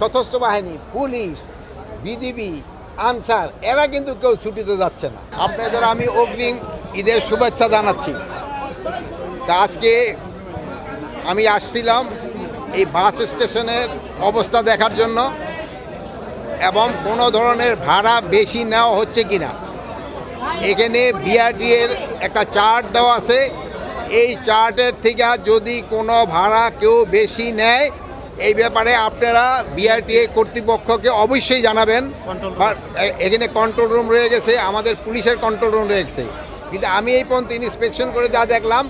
সশস্ত্র বাহিনী, police, BGB, answer এরা কিন্তু কেউ ছুটিতে যাচ্ছে না। আপনাদের আমি অগ্রিম ঈদের শুভেচ্ছা জানাচ্ছি। তা আজকে আমি আসছিলাম এই বাস স্টেশনের অবস্থা দেখার জন্য এবং কোনো ধরনের ভাড়া বেশি নেওয়া হচ্ছে কিনা। এখানে বিআরটি এর একটা চার্ট দেওয়া আছে, এই চার্টের থেকে যদি কোনো ভাড়া কেউ বেশি নেয় এই ব্যাপারে আপনারা বিআরটিএ কর্তৃপক্ষকে অবশ্যই জানাবেন। এখানে কন্ট্রোল রুম রয়ে গেছে, আমাদের পুলিশের কন্ট্রোল রুম রয়েছে, কিন্তু আমি এই পর্যন্ত ইন্সপেকশন করে যা দেখলাম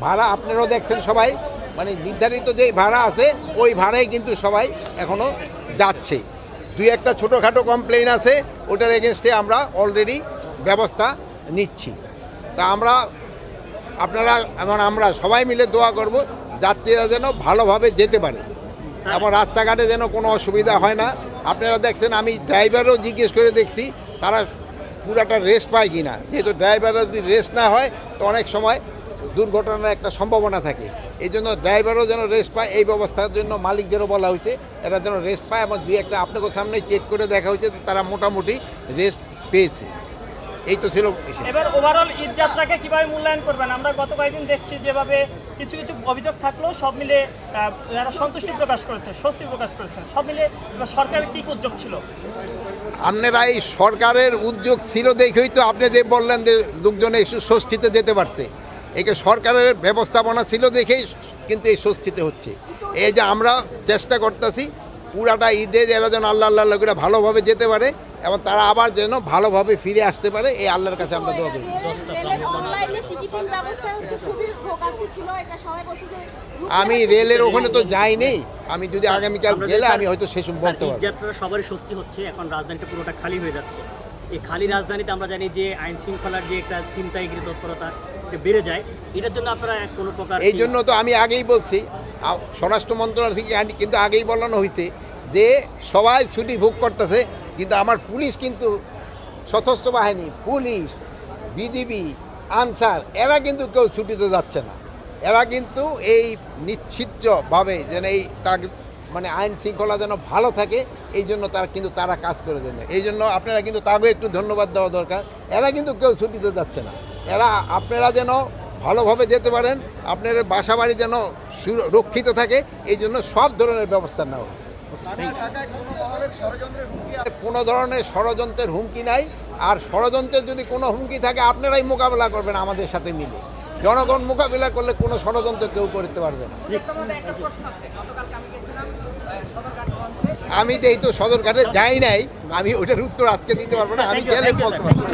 ভাড়া আপনারাও দেখছেন সবাই, মানে নির্ধারিত যে ভাড়া আছে ওই ভাড়াই কিন্তু সবাই এখনও যাচ্ছে। দুই একটা ছোটোখাটো কমপ্লেন আছে, ওটার এগেনস্টে আমরা অলরেডি ব্যবস্থা নিচ্ছি। তা আমরা সবাই মিলে দোয়া করব যাত্রীরা যেন ভালোভাবে যেতে পারে এবং রাস্তাঘাটে যেন কোনো অসুবিধা হয় না। আপনারা দেখছেন, আমি ড্রাইভারও জিজ্ঞেস করে দেখছি তারা পুরাটা রেস্ট পায় কি না। যেহেতু ড্রাইভাররা যদি রেস্ট না হয় তো অনেক সময় দুর্ঘটনার একটা সম্ভাবনা থাকে, এই জন্য ড্রাইভারও যেন রেস্ট পায় এই ব্যবস্থার জন্য মালিকদেরও বলা হয়েছে এরা যেন রেস্ট পায়। এবং দুই একটা আপনাকে সামনে চেক করে দেখা হয়েছে তারা মোটামুটি রেস্ট পেয়েছে। এই তো ছিল। এবার ওভারঅল ঈদ যাত্রাকে কিভাবে মূল্যায়ন করবেন? আমরা গত কয়েকদিন দেখছি যেভাবে কিছু কিছু অভিযোগ থাকলেও সব মিলে যারা সন্তুষ্টি প্রকাশ করেছে, স্বস্তি প্রকাশ করেছেন, সব মিলে সরকারের কী উদ্যোগ ছিল? আপনারা এই সরকারের উদ্যোগ ছিল দেখেই তো আপনি যে বললেন যে লোকজন এই স্বস্তিতে যেতে পারছে। একে সরকারের ব্যবস্থাপনা ছিল দেখেই কিন্তু এই স্বস্তিতে হচ্ছে। এই যে আমরা চেষ্টা করতেছি পুরাটা ঈদে যারা যেন আল্লাহ লোকেরা ভালোভাবে যেতে পারে এবং তারা আবার যেন ভালোভাবে ফিরে আসতে পারে, এই আল্লাহর কাছে আমরা দোয়া করি। আমি রেলের ওখানে তো যাইনি, আমি যদি আগামীকাল গেলে আমি হয়তো সেই সময় বলতে পারবো। যাত্রা সবারই স্বস্তি হচ্ছে, এখন রাজধানীটা পুরোটা খালি হয়ে যাচ্ছে। এই খালি রাজধানীতে আমরা জানি যে আইন শৃঙ্খলার যে একটা ছিনতাইগিরি তৎপরতা বেড়ে যায়, এটার জন্য আপনারা কোনো প্রকার এই জন্য তো আমি আগেই বলছি, স্বরাষ্ট্র মন্ত্রণালয় থেকে কিন্তু আগেই বলানো হয়েছে যে সবাই ছুটি ভোগ করতেছে, কিন্তু আমার পুলিশ কিন্তু সশস্ত্র বাহিনী, পুলিশ, বিজিবি, আনসার এরা কিন্তু কেউ ছুটিতে যাচ্ছে না। এরা কিন্তু এই নিশ্চিতভাবে যেন এই মানে আইন শৃঙ্খলা যেন ভালো থাকে এই জন্য তারা কাজ করে দেন। এই জন্য আপনারা কিন্তু তাকে একটু ধন্যবাদ দেওয়া দরকার। এরা কিন্তু কেউ ছুটিতে যাচ্ছে না। আপনারা যেন ভালোভাবে যেতে পারেন, আপনার বাসা বাড়ি যেন সুরক্ষিত থাকে, এই জন্য সব ধরনের ব্যবস্থা নেওয়া হচ্ছে। কোনো ধরনের ষড়যন্ত্রের হুমকি নাই, আর ষড়যন্ত্রের যদি কোনো হুমকি থাকে আপনারাই মোকাবেলা করবেন আমাদের সাথে মিলে। জনগণ মোকাবিলা করলে কোনো ষড়যন্ত্র কেউ করতে পারবে না। আমি তো এই তো সদরঘাটে যাই নাই, আমি ওটার উত্তর আজকে দিতে পারবো না, আমি গেলে বলতে পারবো।